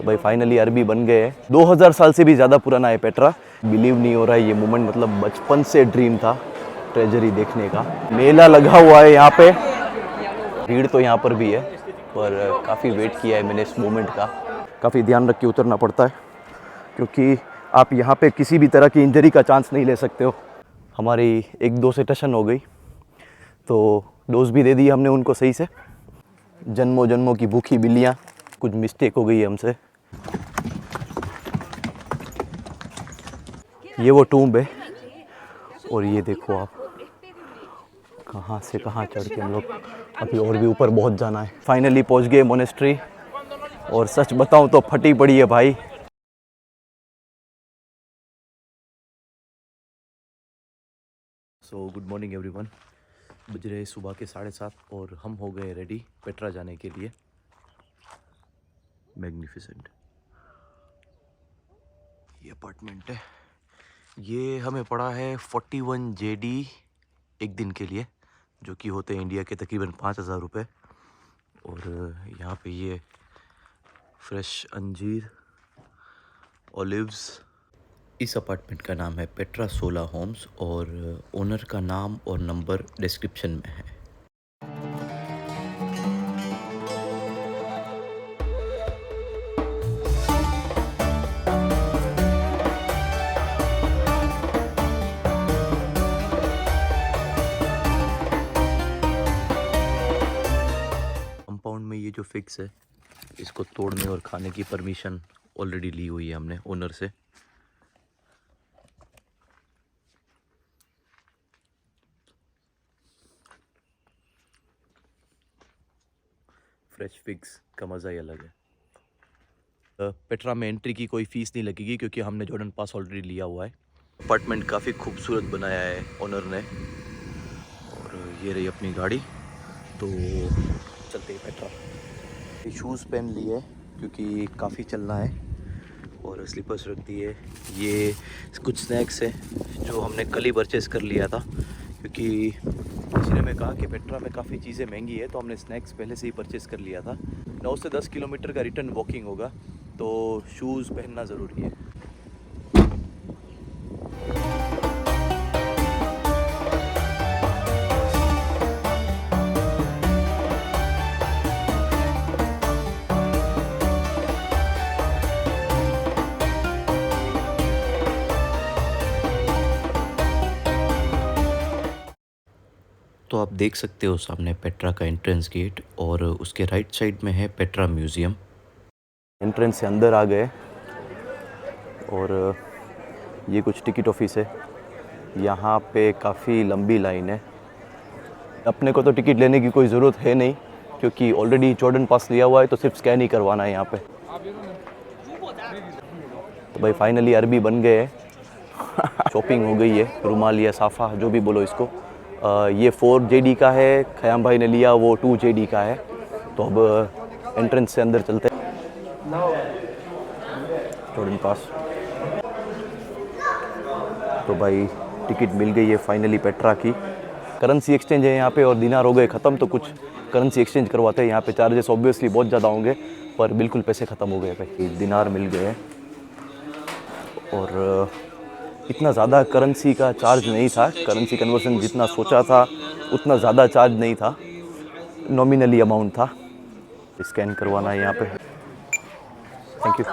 तो भाई फाइनली अरबी बन गए हैं। 2000 साल से भी ज़्यादा पुराना है पेट्रा। बिलीव नहीं हो रहा है, ये मोमेंट मतलब बचपन से ड्रीम था ट्रेजरी देखने का। मेला लगा हुआ है यहाँ पे, भीड़ तो यहाँ पर भी है, पर काफ़ी वेट किया है मैंने इस मोमेंट का। काफ़ी ध्यान रख के उतरना पड़ता है क्योंकि आप यहाँ पे किसी भी तरह की इंजरी का चांस नहीं ले सकते हो। हमारी 1-2 से टशन हो गई तो डोज भी दे दी हमने उनको सही से। जन्मों जन्मों की भूखी बिल्लियाँ, कुछ मिस्टेक हो गई है हमसे। ये वो टूम्ब है और ये देखो आप कहाँ से कहाँ चढ़ के हम लोग अभी और भी ऊपर बहुत जाना है। फाइनली पहुँच गए मोनेस्ट्री और सच बताऊँ तो फटी पड़ी है भाई। So good morning everyone. बज रहे सुबह के 7:30 और हम हो गए रेडी पेट्रा जाने के लिए। मैग्निफिसेंट ये अपार्टमेंट है। ये हमें पड़ा है 41 JD एक दिन के लिए, जो कि होते हैं इंडिया के तकरीबन 5000 रुपये। और यहाँ पे ये फ्रेश अंजीर, ओलिव्स। इस अपार्टमेंट का नाम है पेट्रा सोला होम्स और ओनर का नाम और नंबर डिस्क्रिप्शन में है। कंपाउंड में ये जो फिक्स है, इसको तोड़ने और खाने की परमिशन ऑलरेडी ली हुई है हमने ओनर से। फ्रेश फिग्स का मज़ा ही अलग है। पेट्रा में एंट्री की कोई फ़ीस नहीं लगेगी क्योंकि हमने जॉर्डन पास ऑलरेडी लिया हुआ है। अपार्टमेंट काफ़ी खूबसूरत बनाया है ओनर ने। और ये रही अपनी गाड़ी, तो चलते हैं पेट्रा। शूज़ पहन लिए क्योंकि काफ़ी चलना है और स्लीपर्स रख दिए। ये कुछ स्नैक्स हैं जो हमने कल ही परचेज़ कर लिया था क्योंकि किसी ने हमें कहा कि पेट्रा में काफ़ी चीज़ें महंगी है, तो हमने स्नैक्स पहले से ही परचेज़ कर लिया था। 9 से 10 किलोमीटर का रिटर्न वॉकिंग होगा, तो शूज़ पहनना ज़रूरी है। तो आप देख सकते हो सामने पेट्रा का एंट्रेंस गेट और उसके राइट साइड में है पेट्रा म्यूज़ियम। एंट्रेंस से अंदर आ गए और ये कुछ टिकट ऑफिस है। यहाँ पे काफ़ी लंबी लाइन है। अपने को तो टिकट लेने की कोई ज़रूरत है नहीं क्योंकि ऑलरेडी जॉर्डन पास लिया हुआ है, तो सिर्फ स्कैन ही करवाना है यहाँ पे। तो भाई फाइनली अरबी बन गए हैं। शॉपिंग हो गई है, रुमाल या साफ़ा जो भी बोलो इसको। ये 4 JD का है, खयाम भाई ने लिया वो 2 JD का है। तो अब एंट्रेंस से अंदर चलते हैं। जॉर्डन पास तो भाई टिकट मिल गई है फाइनली पेट्रा की। करेंसी एक्सचेंज है यहाँ पे और दिनार हो गए ख़त्म, तो कुछ करेंसी एक्सचेंज करवाते हैं। यहाँ पे चार्जेस ऑब्वियसली बहुत ज़्यादा होंगे, पर बिल्कुल पैसे ख़त्म हो गए भाई। दिनार मिल गए और इतना ज़्यादा करेंसी का चार्ज नहीं था। करेंसी कन्वर्सन जितना सोचा था उतना ज़्यादा चार्ज नहीं था, नॉमिनली अमाउंट था। स्कैन करवाना है यहाँ पे। Thank you.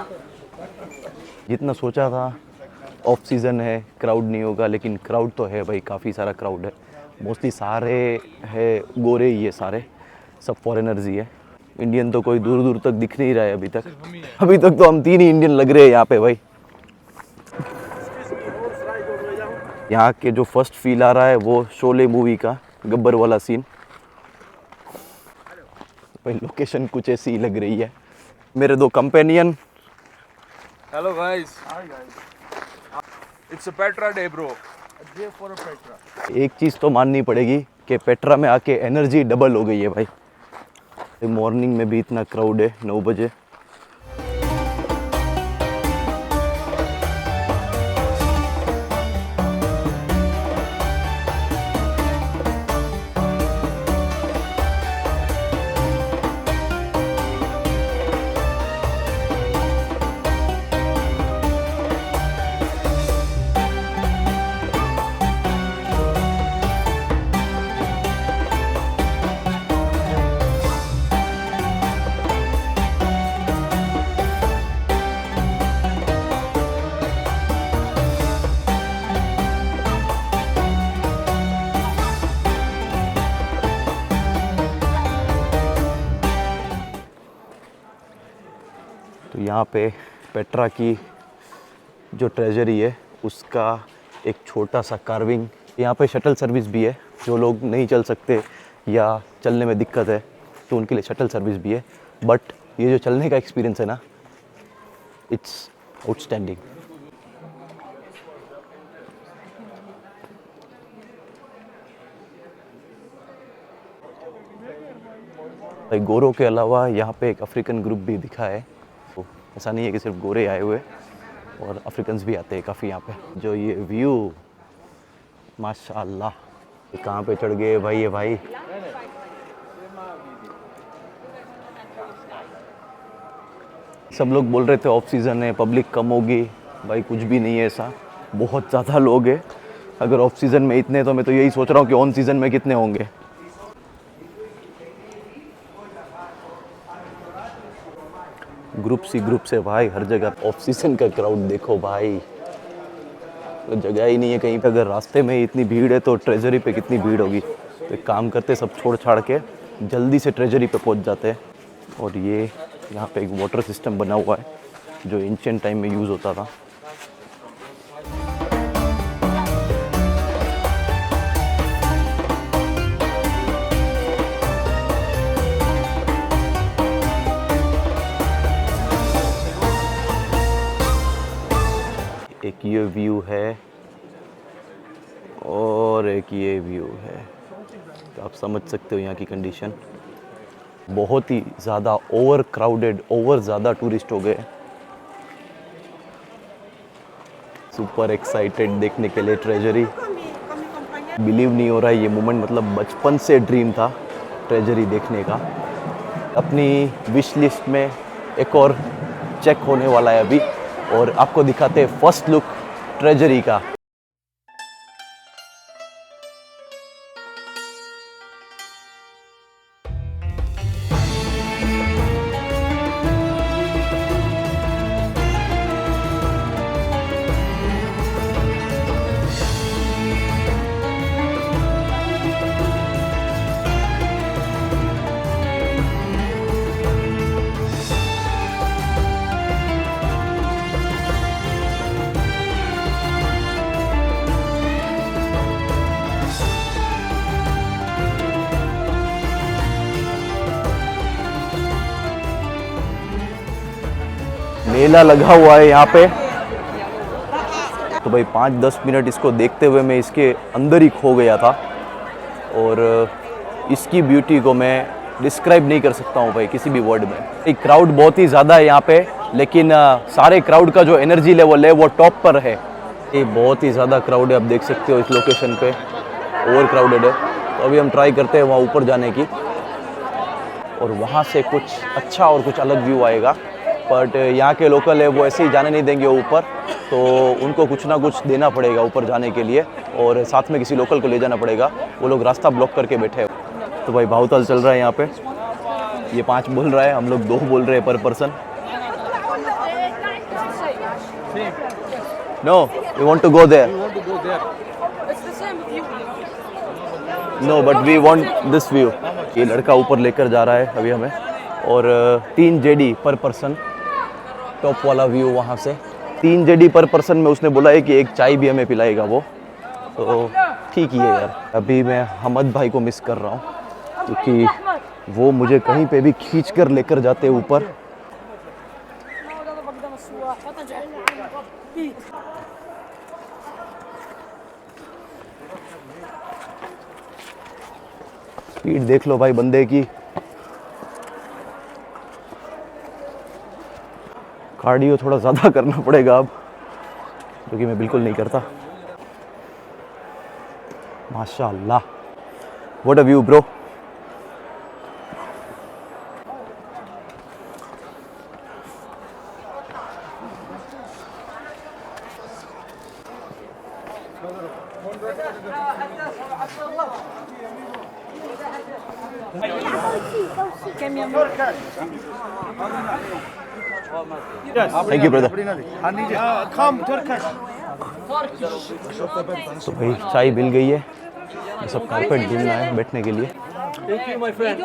जितना सोचा था ऑफ सीज़न है, क्राउड नहीं होगा, लेकिन क्राउड तो है भाई, काफ़ी सारा क्राउड है। मोस्टली सारे है गोरे ही है, सारे सब फॉरेनर्स ही है। इंडियन तो कोई दूर दूर तक दिख नहीं रहा है अभी तक। अभी तक तो हम 3 ही इंडियन लग रहे हैं यहाँ पे भाई। यहाँ के जो फर्स्ट फील आ रहा है वो शोले मूवी का गब्बर वाला सीन। भाई लोकेशन कुछ ऐसी ही लग रही है। मेरे 2 companion. Hello guys. Hi guys. It's a Petra day bro. Day for a Petra. एक चीज़ तो माननी पड़ेगी कि पेट्रा में आके एनर्जी डबल हो गई है भाई। मॉर्निंग में भी इतना क्राउड है 9 बजे। तो यहाँ पे पेट्रा की जो ट्रेजरी है उसका एक छोटा सा कार्विंग, यहाँ पे शटल सर्विस भी है। जो लोग नहीं चल सकते या चलने में दिक्कत है तो उनके लिए शटल सर्विस भी है, बट ये जो चलने का एक्सपीरियंस है ना, इट्स आउटस्टैंडिंग। गोरों के अलावा यहाँ पे एक अफ्रीकन ग्रुप भी दिखा है, तो ऐसा नहीं है कि सिर्फ गोरे आए हुए, और अफ्रीकन्स भी आते हैं काफ़ी यहाँ पे। जो ये व्यू, माशाल्लाह, ये कहाँ पे चढ़ गए भाई ये भाई। सब लोग बोल रहे थे ऑफ सीज़न है, पब्लिक कम होगी, भाई कुछ भी नहीं है ऐसा, बहुत ज़्यादा लोग हैं। अगर ऑफ सीज़न में इतने, तो मैं तो यही सोच रहा हूँ कि ऑन सीज़न में कितने होंगे। ग्रुप सी ग्रुप से भाई हर जगह। ऑफ सीज़न का क्राउड देखो भाई, तो जगह ही नहीं है कहीं पे। अगर रास्ते में इतनी भीड़ है तो ट्रेजरी पे कितनी भीड़ होगी। तो एक काम करते, सब छोड़ छाड़ के जल्दी से ट्रेजरी पे पहुंच जाते हैं। और ये यहाँ पे एक वाटर सिस्टम बना हुआ है जो एंशिएंट टाइम में यूज़ होता था। एक ये व्यू है और एक ये व्यू है, तो आप समझ सकते हो यहाँ की कंडीशन। बहुत ही ज़्यादा ओवर क्राउडेड, ओवर ज़्यादा टूरिस्ट हो गए। सुपर एक्साइटेड देखने के लिए ट्रेजरी। बिलीव नहीं हो रहा है ये मोमेंट, मतलब बचपन से ड्रीम था ट्रेजरी देखने का। अपनी विश लिस्ट में एक और चेक होने वाला है अभी, और आपको दिखाते हैं फर्स्ट लुक ट्रेजरी का। मेला लगा हुआ है यहाँ पे, तो भाई 5-10 मिनट इसको देखते हुए मैं इसके अंदर ही खो गया था। और इसकी ब्यूटी को मैं डिस्क्राइब नहीं कर सकता हूँ भाई किसी भी वर्ड में। एक क्राउड बहुत ही ज़्यादा है यहाँ पे, लेकिन सारे क्राउड का जो एनर्जी लेवल है वो टॉप पर है। ये बहुत ही ज़्यादा क्राउड है, आप देख सकते हो इस लोकेशन पे ओवर क्राउडेड है। तो अभी हम ट्राई करते हैं वहाँ ऊपर जाने की, और वहाँ से कुछ अच्छा और कुछ अलग व्यू आएगा। बट यहाँ के लोकल है वो ऐसे ही जाने नहीं देंगे ऊपर, तो उनको कुछ ना कुछ देना पड़ेगा ऊपर जाने के लिए, और साथ में किसी लोकल को ले जाना पड़ेगा। वो लोग रास्ता ब्लॉक करके बैठे हैं। तो भाई भावताल चल रहा है यहाँ पे। ये 5 बोल रहा है, हम लोग 2 बोल रहे हैं per person. No, we want to go there. No, but we want this view. ये लड़का ऊपर लेकर जा रहा है अभी हमें, और 3 जेडी पर पर्सन, टॉप वाला व्यू वहाँ से। 3 जेडी पर पर्सन में उसने बोला है कि एक चाय भी हमें पिलाएगा वो, तो ठीक ही है यार। अभी मैं हमद भाई को मिस कर रहा हूँ, क्योंकि वो मुझे कहीं पे भी खींच कर लेकर जाते हैं ऊपर। स्पीड देख लो भाई बंदे की। कार्डियो थोड़ा ज़्यादा करना पड़ेगा अब, क्योंकि मैं बिल्कुल नहीं करता। माशाल्लाह, what a view bro. Thank you brother. तो भाई चाय मिल गई है, ये सब कारपेट ढूंढना है बैठने के लिए। Thank you, my friend.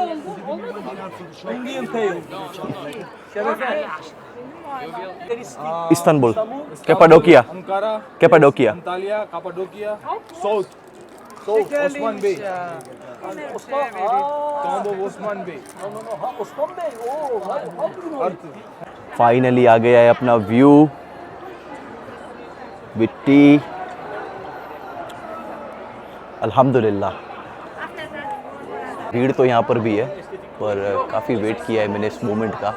Istanbul, Cappadocia, Ankara, Cappadocia. Antalya, Cappadocia, South, Osman Bey, Tomb of Osman Bey. Finally आ गया है अपना व्यू विद टी। अल्हम्दुलिल्लाह। भीड़ तो यहाँ पर भी है, पर काफ़ी वेट किया है मैंने इस मोमेंट का।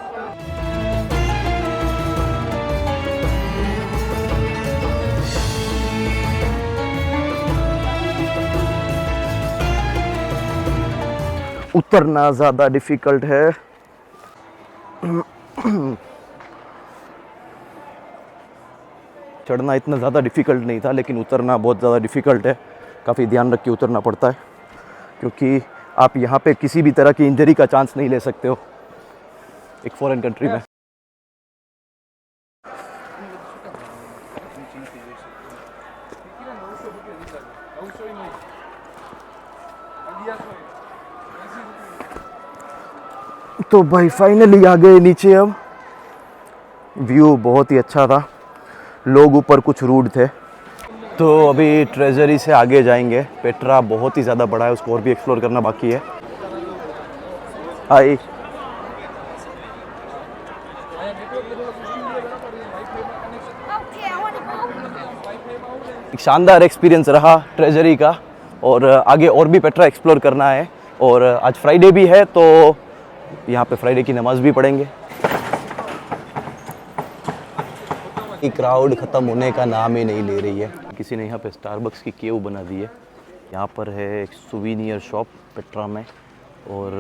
उतरना ज़्यादा डिफ़िकल्ट है। चढ़ना इतना ज़्यादा डिफ़िकल्ट नहीं था, लेकिन उतरना बहुत ज़्यादा डिफ़िकल्ट है। काफ़ी ध्यान रख के उतरना पड़ता है, क्योंकि आप यहाँ पे किसी भी तरह की इंजरी का चांस नहीं ले सकते हो एक फॉरेन कंट्री में। तो भाई फाइनली आ गए नीचे। अब व्यू बहुत ही अच्छा था, लोग ऊपर कुछ रूड थे। तो अभी ट्रेजरी से आगे जाएंगे। पेट्रा बहुत ही ज़्यादा बड़ा है, उसको और भी एक्सप्लोर करना बाकी है। हाय, एक शानदार एक्सपीरियंस रहा ट्रेजरी का, और आगे और भी पेट्रा एक्सप्लोर करना है। और आज फ्राइडे भी है, तो यहाँ पे फ्राइडे की नमाज भी पढ़ेंगे। क्राउड ख़त्म होने का नाम ही नहीं ले रही है। किसी ने यहाँ पे स्टारबक्स की केव बना दी है। यहाँ पर है एक सुवीनियर शॉप पेट्रा में, और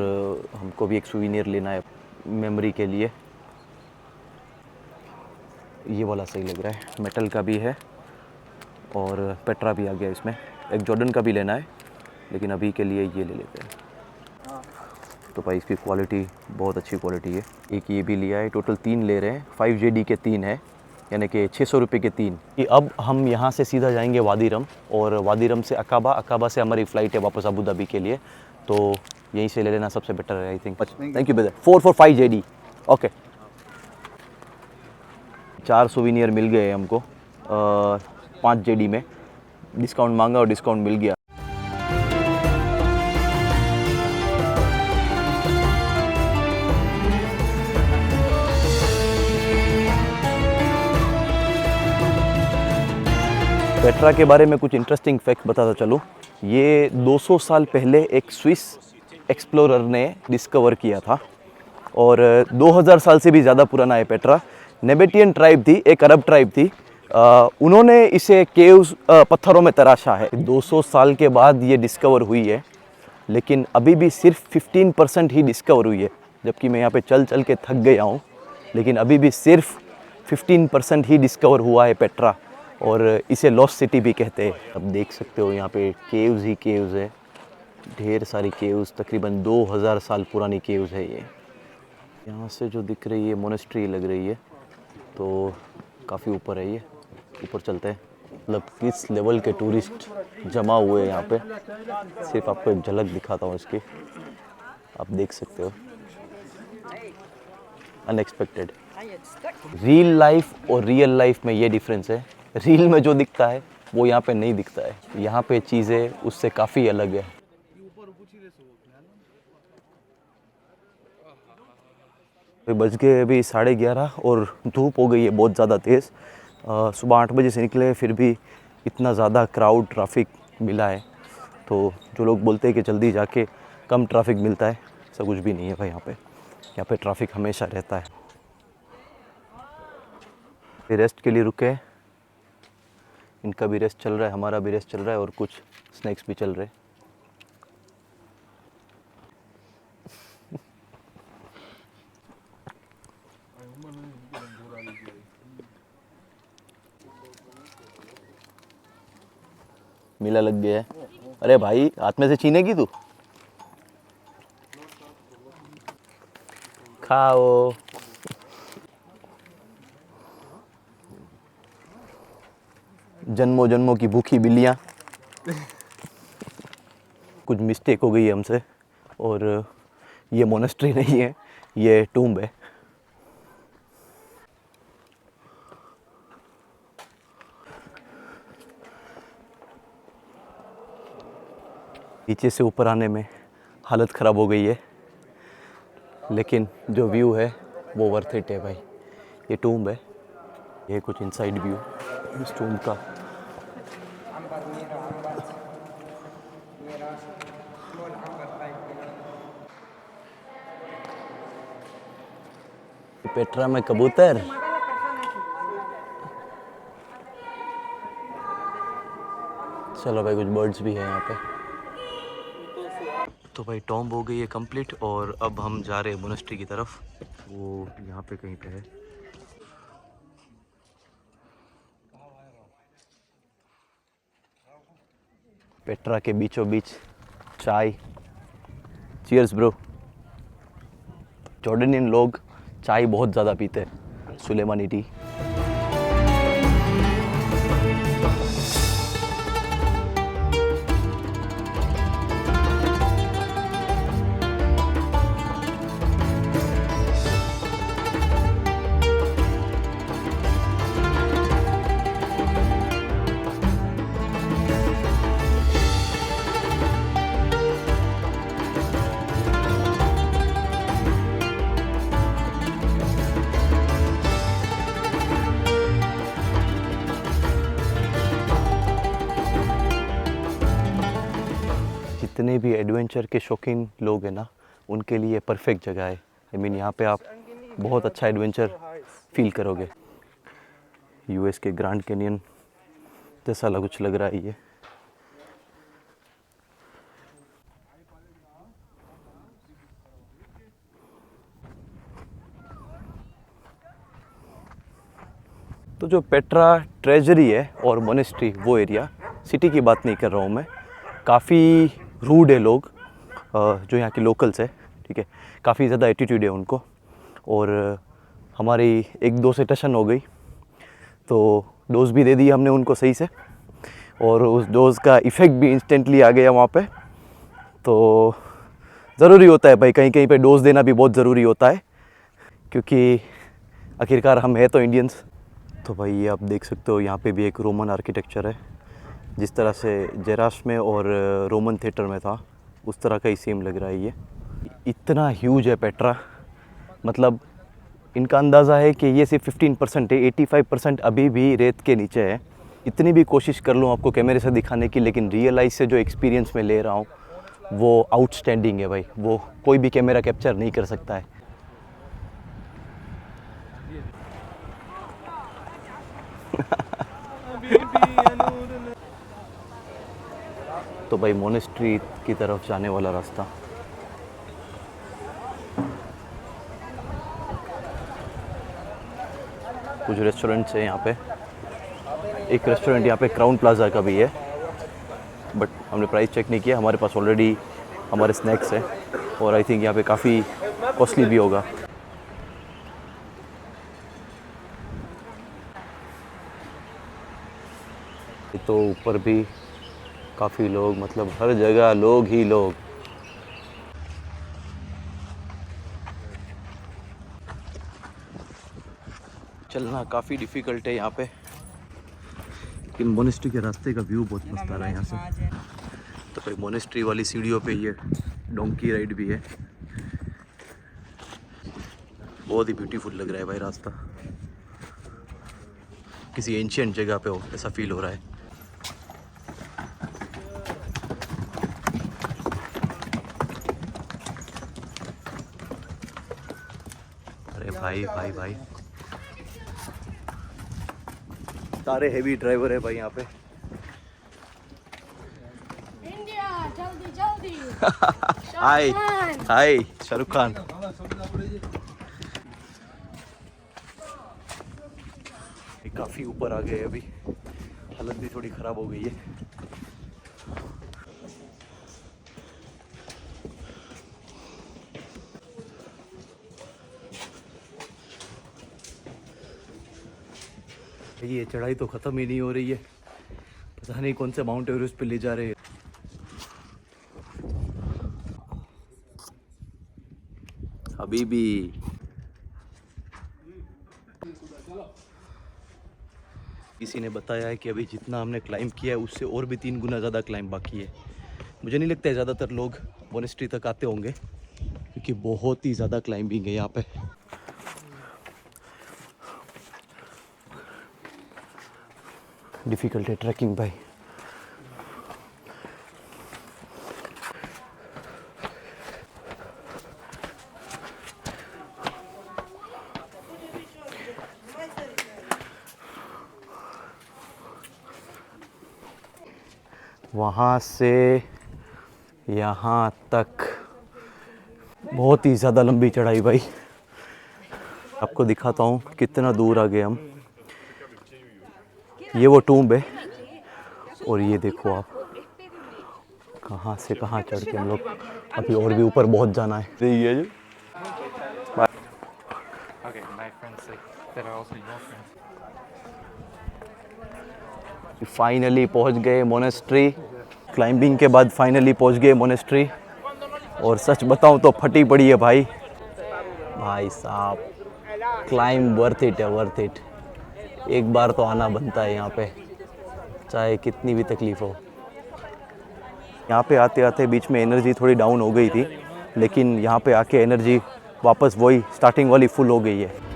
हमको भी एक सुवीनियर लेना है मेमोरी के लिए। ये वाला सही लग रहा है, मेटल का भी है और पेट्रा भी आ गया इसमें। एक जॉर्डन का भी लेना है, लेकिन अभी के लिए ये ले लेते हैं। तो भाई इसकी क्वालिटी बहुत अच्छी क्वालिटी है। एक ये भी लिया है, टोटल 3 ले रहे हैं। 5JD के 3 है, यानी कि 600 रुपये के 3। कि अब हम यहाँ से सीधा जाएंगे वादी रम, और वादी रम से अकाबा, अकाबा से हमारी फ़्लाइट है वापस अबू धाबी के लिए। तो यहीं से ले लेना सबसे बेटर है I think. Thank you brother. 445JD। Okay, 4 souvenir मिल गए हमको 5JD में। डिस्काउंट मांगा और डिस्काउंट मिल गया। पेट्रा के बारे में कुछ इंटरेस्टिंग फैक्ट बताता चलूँ। ये 200 साल पहले एक स्विस एक्सप्लोरर ने डिस्कवर किया था, और 2000 साल से भी ज़्यादा पुराना है पेट्रा। नेबेटियन ट्राइब थी, एक अरब ट्राइब थी। उन्होंने इसे केव्स पत्थरों में तराशा है। 200 साल के बाद ये डिस्कवर हुई है, लेकिन अभी भी सिर्फ 15% ही डिस्कवर हुई है। जबकि मैं यहाँ पे चल चल के थक गया हूँ, लेकिन अभी भी सिर्फ 15% ही डिस्कवर हुआ है पेट्रा, और इसे लॉस्ट सिटी भी कहते हैं। अब देख सकते हो यहाँ पे केव्स ही केव्स है, ढेर सारी केव्स, तकरीबन 2000 साल पुरानी केव्स है ये। यहाँ से जो दिख रही है मोनेस्ट्री लग रही है, तो काफ़ी ऊपर है ये। ऊपर चलते हैं। मतलब किस लेवल के टूरिस्ट जमा हुए हैं यहाँ पे, सिर्फ आपको एक झलक दिखाता हूँ इसकी, आप देख सकते हो। अनएक्सपेक्टेड। रियल लाइफ और रियल लाइफ में ये डिफरेंस है। रील में जो दिखता है वो यहाँ पे नहीं दिखता है। यहाँ पे चीज़ें उससे काफ़ी अलग है। बज गए अभी 11:30 और धूप हो गई है बहुत ज़्यादा तेज़। सुबह 8 बजे से निकले, फिर भी इतना ज़्यादा क्राउड ट्रैफिक मिला है। तो जो लोग बोलते हैं कि जल्दी जाके कम ट्रैफिक मिलता है, ऐसा कुछ भी नहीं है भाई। यहाँ पे ट्रैफिक हमेशा रहता है। रेस्ट के लिए रुके, इनका भी रेस्ट चल रहा है, हमारा भी रेस्ट चल रहा है, और कुछ स्नैक्स भी चल रहे हैं। मेला लग गया है। अरे भाई, हाथ में से छीनेगी तू? खाओ। जन्मों जन्मों की भूखी बिल्लियाँ। कुछ मिस्टेक हो गई है हमसे, और ये मोनेस्ट्री नहीं है, ये टूम्ब है। नीचे से ऊपर आने में हालत ख़राब हो गई है, लेकिन जो व्यू है वो वर्थ इट है भाई। ये टूम्ब है, ये कुछ इनसाइड व्यू इस टूम्ब का। पेट्रा में कबूतर। चलो भाई, कुछ बर्ड्स भी हैं यहाँ पे। तो भाई टॉम्ब हो गई है कंप्लीट, और अब हम जा रहे हैं मोनेस्ट्री की तरफ। वो यहाँ पे कहीं पे है। पेट्रा के बीचों बीच चाय। Cheers bro. जॉर्डनियन लोग चाय बहुत ज़्यादा पीते हैं, सुलेमानी टी। जितने भी एडवेंचर के शौकीन लोग हैं ना, उनके लिए परफेक्ट जगह है। आई मीन यहाँ पे आप बहुत अच्छा एडवेंचर फील करोगे। यूएस के ग्रैंड कैनियन जैसा कुछ लग रहा है ये। तो जो पेट्रा ट्रेजरी है और मोनेस्ट्री, वो एरिया, सिटी की बात नहीं कर रहा हूँ मैं। काफ़ी रूड है लोग, जो यहाँ के लोकल्स है, ठीक है। काफ़ी ज़्यादा एटीट्यूड है उनको, और हमारी एक दो से टशन हो गई, तो डोज भी दे दी हमने उनको सही से, और उस डोज का इफ़ेक्ट भी इंस्टेंटली आ गया वहाँ पे। तो ज़रूरी होता है भाई, कहीं कहीं पे डोज देना भी बहुत ज़रूरी होता है, क्योंकि आखिरकार हम है तो इंडियंस। तो भाई ये आप देख सकते हो, यहाँ पे भी एक रोमन आर्किटेक्चर है। जिस तरह से जेराश में और रोमन थिएटर में था, उस तरह का ही सेम लग रहा है ये। इतना ह्यूज है पेट्रा, मतलब इनका अंदाज़ा है कि ये सिर्फ 15% है, 85% अभी भी रेत के नीचे है। इतनी भी कोशिश कर लूँ आपको कैमरे से दिखाने की, लेकिन रियल लाइफ से जो एक्सपीरियंस मैं ले रहा हूँ वो आउटस्टैंडिंग है भाई। वो कोई भी कैमरा कैप्चर नहीं कर सकता है। तो भाई मोनेस्ट्री की तरफ जाने वाला रास्ता। कुछ रेस्टोरेंट्स है यहाँ पे। एक रेस्टोरेंट यहाँ पे क्राउन प्लाजा का भी है, बट हमने प्राइस चेक नहीं किया। हमारे पास ऑलरेडी हमारे स्नैक्स हैं, और आई थिंक यहाँ पे काफ़ी कॉस्टली भी होगा। तो ऊपर भी काफ़ी लोग, मतलब हर जगह लोग ही लोग। चलना काफ़ी डिफ़िकल्ट है यहाँ पे, लेकिन मोनेस्ट्री के रास्ते का व्यू बहुत मस्त आ रहा है यहाँ से। तो भाई मोनेस्ट्री वाली सीढ़ियों पे ये डोंकी राइड भी है। बहुत ही ब्यूटीफुल लग रहा है भाई रास्ता, किसी एंशिएंट जगह पे हो ऐसा फील हो रहा है। अरे भाई भाई भाई, सारे हेवी ड्राइवर है भाई यहाँ पे। इंडिया जल्दी जल्दी। हाय हाय शाहरुख खान। काफ़ी ऊपर आ गए अभी, हालत भी थोड़ी ख़राब हो गई है। ये चढ़ाई तो ख़त्म ही नहीं हो रही है, पता नहीं कौन से माउंट एवरेस्ट पे ले जा रहे हैं। अभी भी किसी ने बताया है कि अभी जितना हमने क्लाइंब किया है उससे और भी 3 गुना ज़्यादा क्लाइंब बाकी है। मुझे नहीं लगता है ज़्यादातर लोग मोनेस्ट्री तक आते होंगे क्योंकि बहुत ही ज़्यादा क्लाइंबिंग है यहाँ पे। डिफ़िकल्ट है ट्रैकिंग भाई। वहाँ से यहाँ तक बहुत ही ज़्यादा लंबी चढ़ाई भाई। आपको दिखाता हूँ कितना दूर आ गए हम। ये वो टूम्ब है और ये देखो आप कहाँ से कहाँ चढ़ के हम लोग अभी और भी ऊपर बहुत जाना है। यही है जो Okay, my friends that are also your friends. Finally पहुँच गए मोनेस्ट्री। क्लाइंबिंग के बाद फाइनली पहुँच गए मोनेस्ट्री और सच बताऊँ तो फटी पड़ी है भाई। भाई साहब क्लाइंब वर्थ इट है, वर्थ इट। एक बार तो आना बनता है यहाँ पे, चाहे कितनी भी तकलीफ़ हो। यहाँ पे आते आते बीच में एनर्जी थोड़ी डाउन हो गई थी, लेकिन यहाँ पे आके एनर्जी वापस वही स्टार्टिंग वाली फुल हो गई है।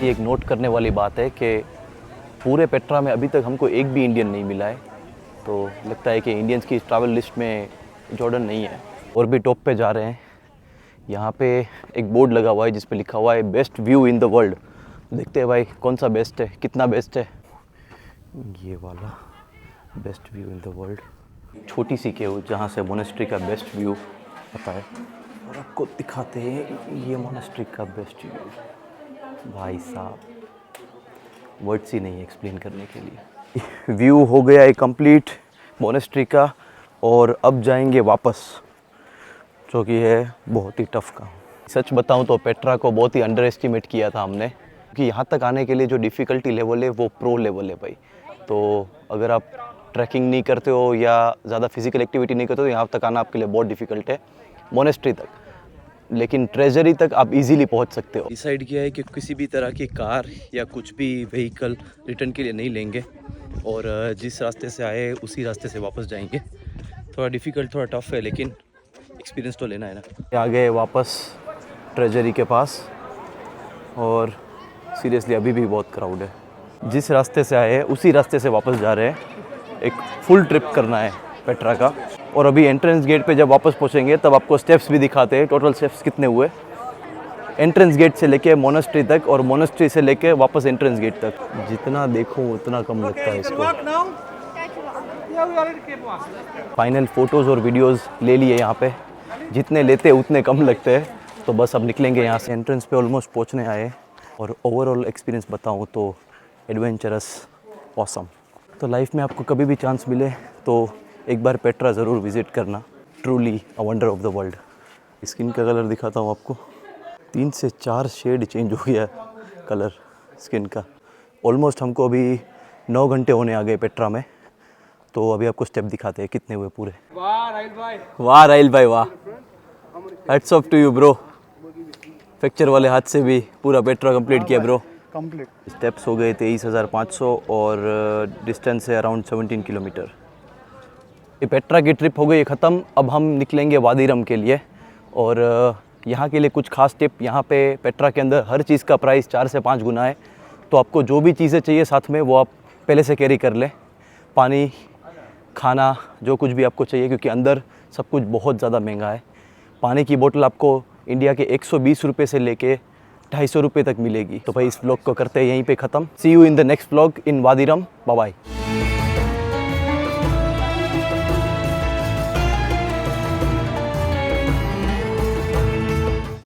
ये एक नोट करने वाली बात है कि पूरे पेट्रा में अभी तक हमको एक भी इंडियन नहीं मिला है, तो लगता है कि इंडियंस की ट्रैवल लिस्ट में जॉर्डन नहीं है। और भी टॉप पे जा रहे हैं। यहाँ पे एक बोर्ड लगा हुआ है जिस पे लिखा हुआ है best view in the world. देखते हैं भाई कौन सा बेस्ट है, कितना बेस्ट है। ये वाला best view in the world, छोटी सी केव जहाँ से मोनेस्ट्री का बेस्ट व्यू आता है। और आपको दिखाते हैं ये मोनेस्ट्री का बेस्ट व्यू। भाई साहब वर्ड्स ही नहीं है एक्सप्लेन करने के लिए। व्यू हो गया है कंप्लीट मोनेस्ट्री का और अब जाएंगे वापस, जो कि है बहुत ही टफ काम। सच बताऊं तो पेट्रा को बहुत ही अंडर एस्टिमेट किया था हमने, क्योंकि यहाँ तक आने के लिए जो डिफ़िकल्टी लेवल है वो प्रो लेवल है भाई। तो अगर आप ट्रैकिंग नहीं करते हो या ज़्यादा फिजिकल एक्टिविटी नहीं करते हो तो यहाँ तक आना आपके लिए बहुत डिफ़िकल्ट है मोनेस्ट्री तक, लेकिन ट्रेजरी तक आप इजीली पहुंच सकते हो। डिसाइड किया है कि किसी भी तरह की कार या कुछ भी व्हीकल रिटर्न के लिए नहीं लेंगे और जिस रास्ते से आए उसी रास्ते से वापस जाएंगे। थोड़ा डिफ़िकल्ट, थोड़ा टफ है, लेकिन एक्सपीरियंस तो लेना है ना। आ गए वापस ट्रेजरी के पास और सीरियसली अभी भी बहुत क्राउड है। जिस रास्ते से आए उसी रास्ते से वापस जा रहे हैं। एक फुल ट्रिप करना है पेट्रा का। और अभी एंट्रेंस गेट पे जब वापस पहुंचेंगे तब आपको स्टेप्स भी दिखाते हैं, टोटल स्टेप्स कितने हुए एंट्रेंस गेट से लेके मोनेस्ट्री तक और मोनेस्ट्री से लेके वापस एंट्रेंस गेट तक। जितना देखो उतना कम लगता है इसको। फाइनल फ़ोटोज़ और वीडियोज़ ले लिए यहाँ पे, जितने लेते उतने कम लगते हैं। तो बस अब निकलेंगे यहाँ से। एंट्रेंस पे ऑलमोस्ट पहुँचने आए और ओवरऑल एक्सपीरियंस बताऊँ तो एडवेंचरस, ऑसम। तो लाइफ में आपको कभी भी चांस मिले तो एक बार पेट्रा ज़रूर विज़िट करना। Truly a wonder of the world. Skin का कलर दिखाता हूँ आपको, 3 से 4 शेड चेंज हो गया कलर स्किन का। ऑलमोस्ट हमको अभी 9 घंटे होने आ गए पेट्रा में। तो अभी आपको स्टेप दिखाते हैं कितने हुए पूरे। वाह राहिल भाई वाह, hats off to you bro. Fracture वाले हाथ से भी पूरा पेट्रा कंप्लीट किया ब्रो। कंप्लीट स्टेप्स हो गए 23,500 और डिस्टेंस है अराउंड 17 किलोमीटर। ये पेट्रा की ट्रिप हो गई ख़त्म। अब हम निकलेंगे वादीरम के लिए और यहाँ के लिए कुछ खास टिप। यहाँ पे पेट्रा के अंदर हर चीज़ का प्राइस 4 से 5 गुना है। तो आपको जो भी चीज़ें चाहिए साथ में वो आप पहले से कैरी कर लें। पानी, खाना, जो कुछ भी आपको चाहिए, क्योंकि अंदर सब कुछ बहुत ज़्यादा महंगा है। पानी की बोतल आपको इंडिया के 120 रुपये से लेके 250 रुपये तक मिलेगी। तो भाई इस व्लॉग को करते हैं यहीं पे ख़त्म। See you in the next vlog in Wadi Rum. Bye bye.